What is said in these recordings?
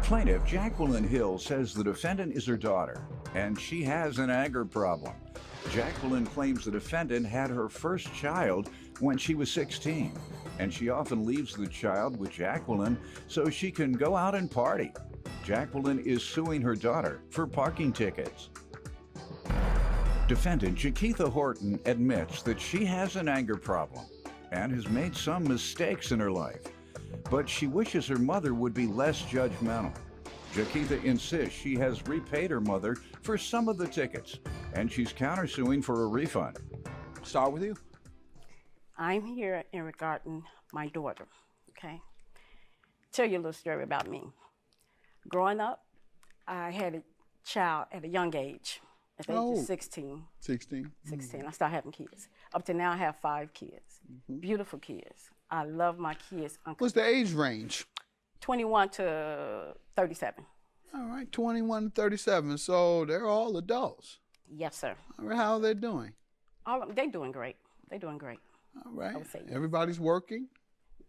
Plaintiff Jacqueline Hill says the defendant is her daughter, and she has an anger problem. Jacqueline claims the defendant had her first child when she was 16, and she often leaves the child with Jacqueline so she can go out and party. Jacqueline is suing her daughter for parking tickets. Defendant Jaquitha Horton admits that she has an anger problem and has made some mistakes in her life, but she wishes her mother would be less judgmental. Jaquitha insists she has repaid her mother for some of the tickets, and she's countersuing for a refund. Start with you. I'm here in regarding my daughter, okay? Tell you a little story about me. Growing up, I had a child at a young age, at the age of 16. 16. 16, I started having kids. Up to now, I have 5 kids. Beautiful kids. I love my kids. What's the age range? 21 to 37. All right, 21 to 37. So they're all adults. Yes, sir. All right, how are they doing? All of them, they're doing great. They're doing great. All right. I would say yes. Everybody's working?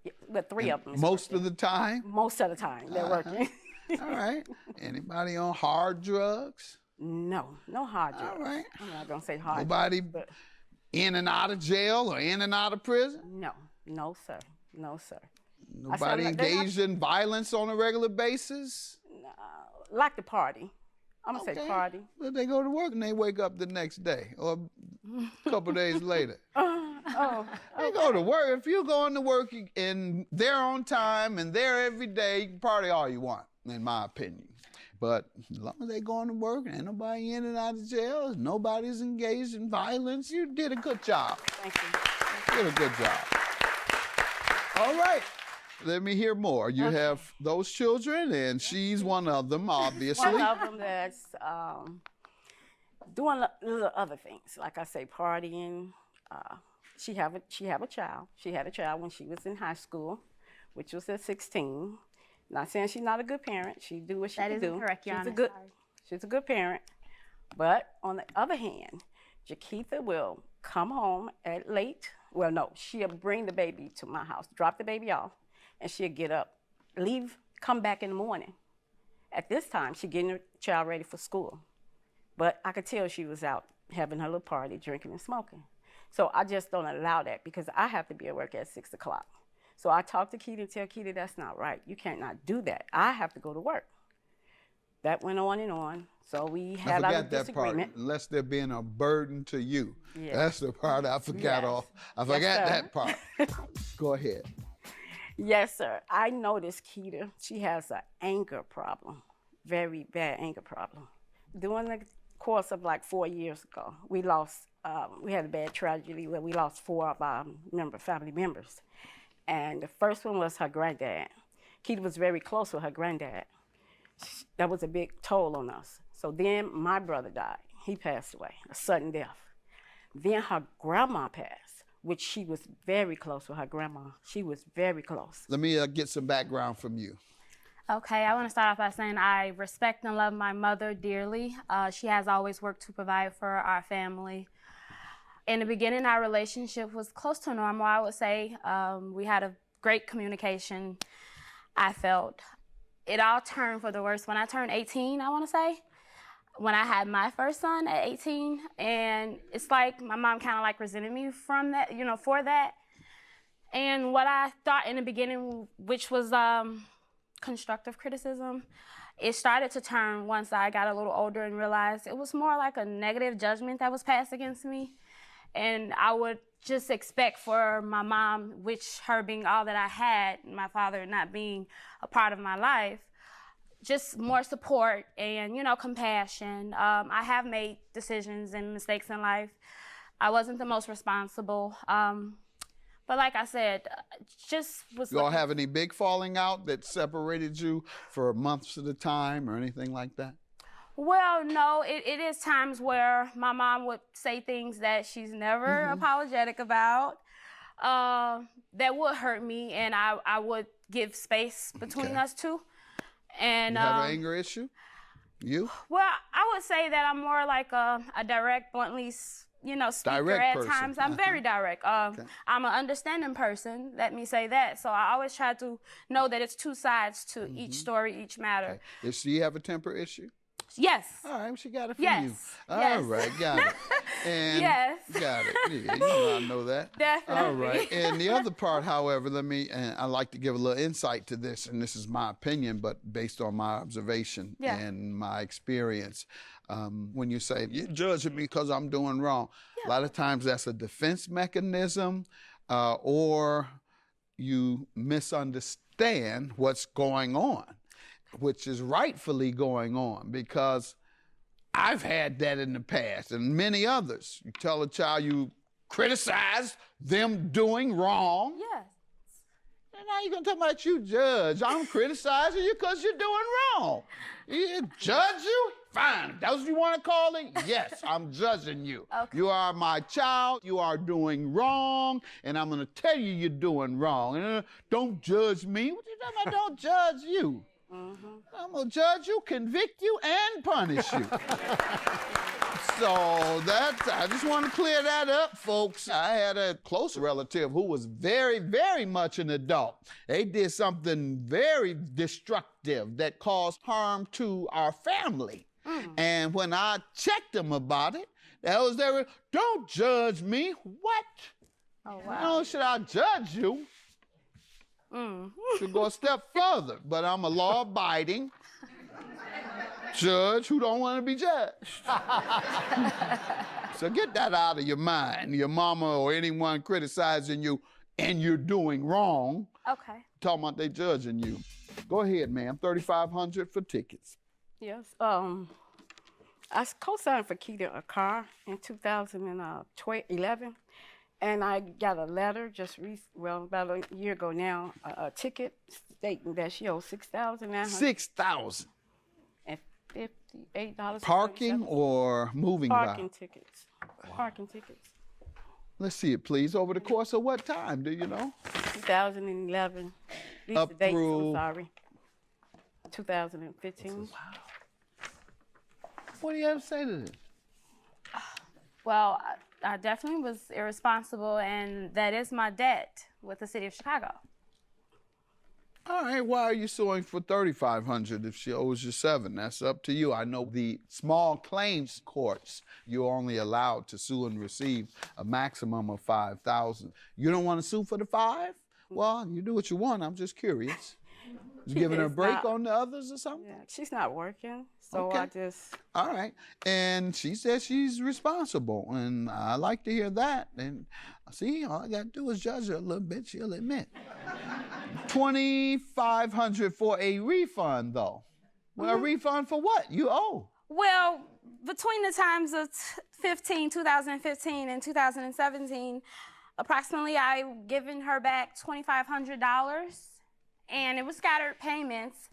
Yeah, but 3 of them. Most of the time? Most of the time, they're working. All right. Anybody on hard drugs? No hard drugs. All right. I'm not gonna say hard. Nobody drugs, but in and out of jail or in and out of prison? no, sir. No, sir. Nobody engaged in violence on a regular basis? No, like the party. I'm gonna say party. But they go to work and they wake up the next day or a couple days later. They go to work. If you're going to work and they're on time and they're every day, you can party all you want, in my opinion. But as long as they going to work and ain't nobody in and out of jail, nobody's engaged in violence, you did a good job. Thank you. You did a good job. All right. Let me hear more. You have those children, and she's one of them, obviously. One of them that's doing little other things, like I say, partying. She have a child. She had a child when she was in high school, which was at 16. Not saying she's not a good parent. She do what she can do. That isn't correct, Your Honor. She's a good parent. But on the other hand, Jaquitha will come home at late. Well, no, she'll bring the baby to my house, drop the baby off, and she'll get up, leave, come back in the morning. At this time, she's getting her child ready for school. But I could tell she was out having her little party, drinking and smoking. So I just don't allow that because I have to be at work at 6 o'clock. So I talk to Keita and tell Keita that's not right. You can't not do that. I have to go to work. That went on and on. So we had our disagreement. That part, unless they're being a burden to you. Yes. That's the part I forgot off. I forgot that part. Go ahead. Yes, sir. I noticed Keita, she has an anger problem, very bad anger problem. During the course of like 4 years ago, we had a bad tragedy where we lost 4 of our family members. And the first one was her granddad. Keita was very close with her granddad. That was a big toll on us. So then my brother died. He passed away, a sudden death. Then her grandma passed, which she was very close with her grandma. She was very close. Let me get some background from you. Okay, I want to start off by saying I respect and love my mother dearly. She has always worked to provide for our family. In the beginning, our relationship was close to normal, I would say. We had a great communication, I felt. It all turned for the worse when I turned 18, I want to say, when I had my first son at 18. And it's like my mom kind of like resented me from that, for that. And what I thought in the beginning, which was constructive criticism, it started to turn once I got a little older and realized it was more like a negative judgment that was passed against me. And I would just expect for my mom, which her being all that I had, my father not being a part of my life, just more support and, compassion. I have made decisions and mistakes in life. I wasn't the most responsible. But like I said, just was... You all have any big falling out that separated you for months at a time or anything like that? Well, no, it is times where my mom would say things that she's never apologetic about that would hurt me, and I would give space between us two. And you have an anger issue? You? Well, I would say that I'm more like a direct, bluntly speaker Direct at person. times. I'm very direct. I'm an understanding person, let me say that. So I always try to know that it's two sides to each story, each matter. Okay. Does she have a temper issue? Yes. All right, she got it from Yes. you. Yes. All right, got it. And Yes. Got it. Yeah, I know that. Definitely. All right. And the other part, however, and I like to give a little insight to this, and this is my opinion, but based on my observation and my experience. When you say, you're judging me because I'm doing wrong, a lot of times that's a defense mechanism, or you misunderstand what's going on, which is rightfully going on, because I've had that in the past and many others. You tell a child you criticize them doing wrong. Yes. And now you're going to talk about you judge. I'm criticizing you because you're doing wrong. You judge you? Fine. That's what you want to call it? Yes, I'm judging you. Okay. You are my child. You are doing wrong. And I'm going to tell you you're doing wrong. And don't judge me. What you talking about? Don't judge you. I'm going to judge you, convict you, and punish you. So I just want to clear that up, folks. I had a close relative who was very, very much an adult. They did something very destructive that caused harm to our family. And when I checked them about it, that was their, don't judge me. What? Oh, wow. No, should I judge you? Should go a step further, but I'm a law-abiding judge who don't want to be judged. So get that out of your mind. Your mama or anyone criticizing you and you're doing wrong, Okay. talking about they judging you. Go ahead, ma'am. $3,500 for tickets. Yes. I co-signed for Keita a car in 2011, and I got a letter about a year ago now, a ticket stating that she owes $6,058. $6,058. Parking or moving Parking violation? tickets. Parking tickets. Let's see it, please. Over the course of what time, do you know? 2011. These Up the dates, through- I'm sorry. 2015. What do you have to say to this? Well, I definitely was irresponsible, and that is my debt with the city of Chicago. All right, why are you suing for $3,500 if she owes you $7,000? That's up to you. I know the small claims courts, you're only allowed to sue and receive a maximum of $5,000. You don't want to sue for the $5,000? Well, you do what you want. I'm just curious. You giving her a is break not- on the others or something? Yeah, she's not working, so Okay. I just. All right. And she says she's responsible, and I like to hear that. And see, all I got to do is judge her a little bit, she'll admit. $2,500 for a refund, though. Well, a refund for what? You owe. Well, between the times of 2015 and 2017, approximately I've given her back $2,500, and it was scattered payments.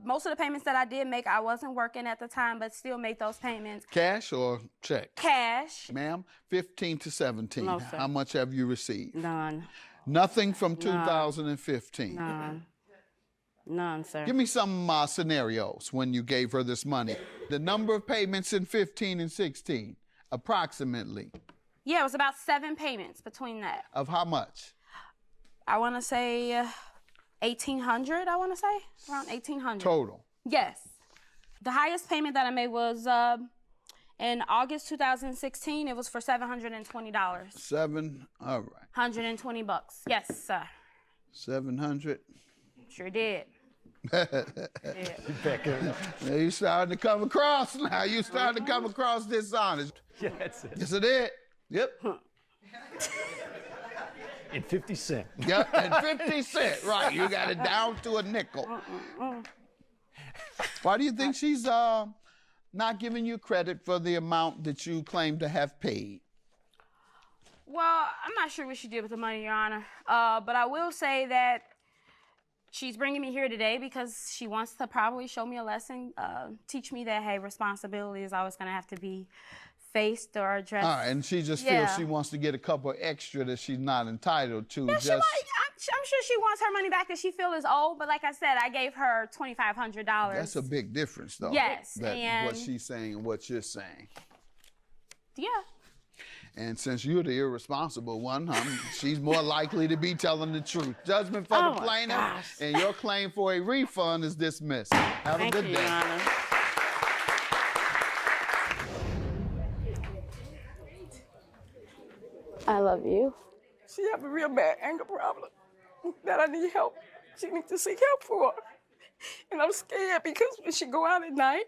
Most of the payments that I did make, I wasn't working at the time, but still made those payments. Cash or check? Cash. Ma'am, 15 to 17. No, sir. How much have you received? None. Nothing from 2015. None, sir. Give me some scenarios when you gave her this money. The number of payments in 15 and 16, approximately. Yeah, it was about 7 payments between that. Of how much? I want to say 1,800, I want to say. Around 1,800. Total. Yes. The highest payment that I made was in August 2016. It was for $720. 7, all right. 120 bucks. Yes, sir. 700. Sure did. Now you starting to come across now. You starting to come across dishonest. Yeah, that's it. Yes, it is. Yep. And 50 cents. Yep, and 50 cents. Right, you got it down to a nickel. Why do you think she's not giving you credit for the amount that you claim to have paid? Well, I'm not sure what she did with the money, Your Honor. But I will say that she's bringing me here today because she wants to probably show me a lesson, teach me that, hey, responsibility is always going to have to be faced or addressed. All right, and she just feels she wants to get a couple extra that she's not entitled to. Yeah, just... I'm sure she wants her money back that she feels is owed, but like I said, I gave her $2,500. That's a big difference, though. Yes, that and- what she's saying and what you're saying. Yeah. And since you're the irresponsible one, she's more likely to be telling the truth. Judgment for Oh the my plaintiff, gosh. and your claim for a refund is dismissed. Have Thank a good you, day. Your Honor. I love you. She have a real bad anger problem that I need help. She needs to seek help for. And I'm scared because when she go out at night,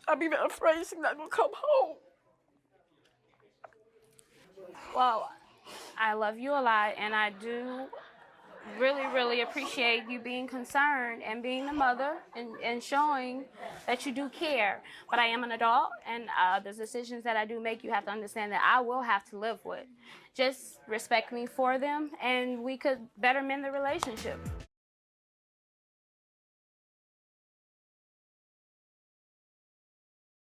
I'm even afraid she's not gonna come home. Well, I love you a lot, and I do really, really appreciate you being concerned and being the mother and showing that you do care. But I am an adult, and the decisions that I do make, you have to understand that I will have to live with. Just respect me for them, and we could better mend the relationship.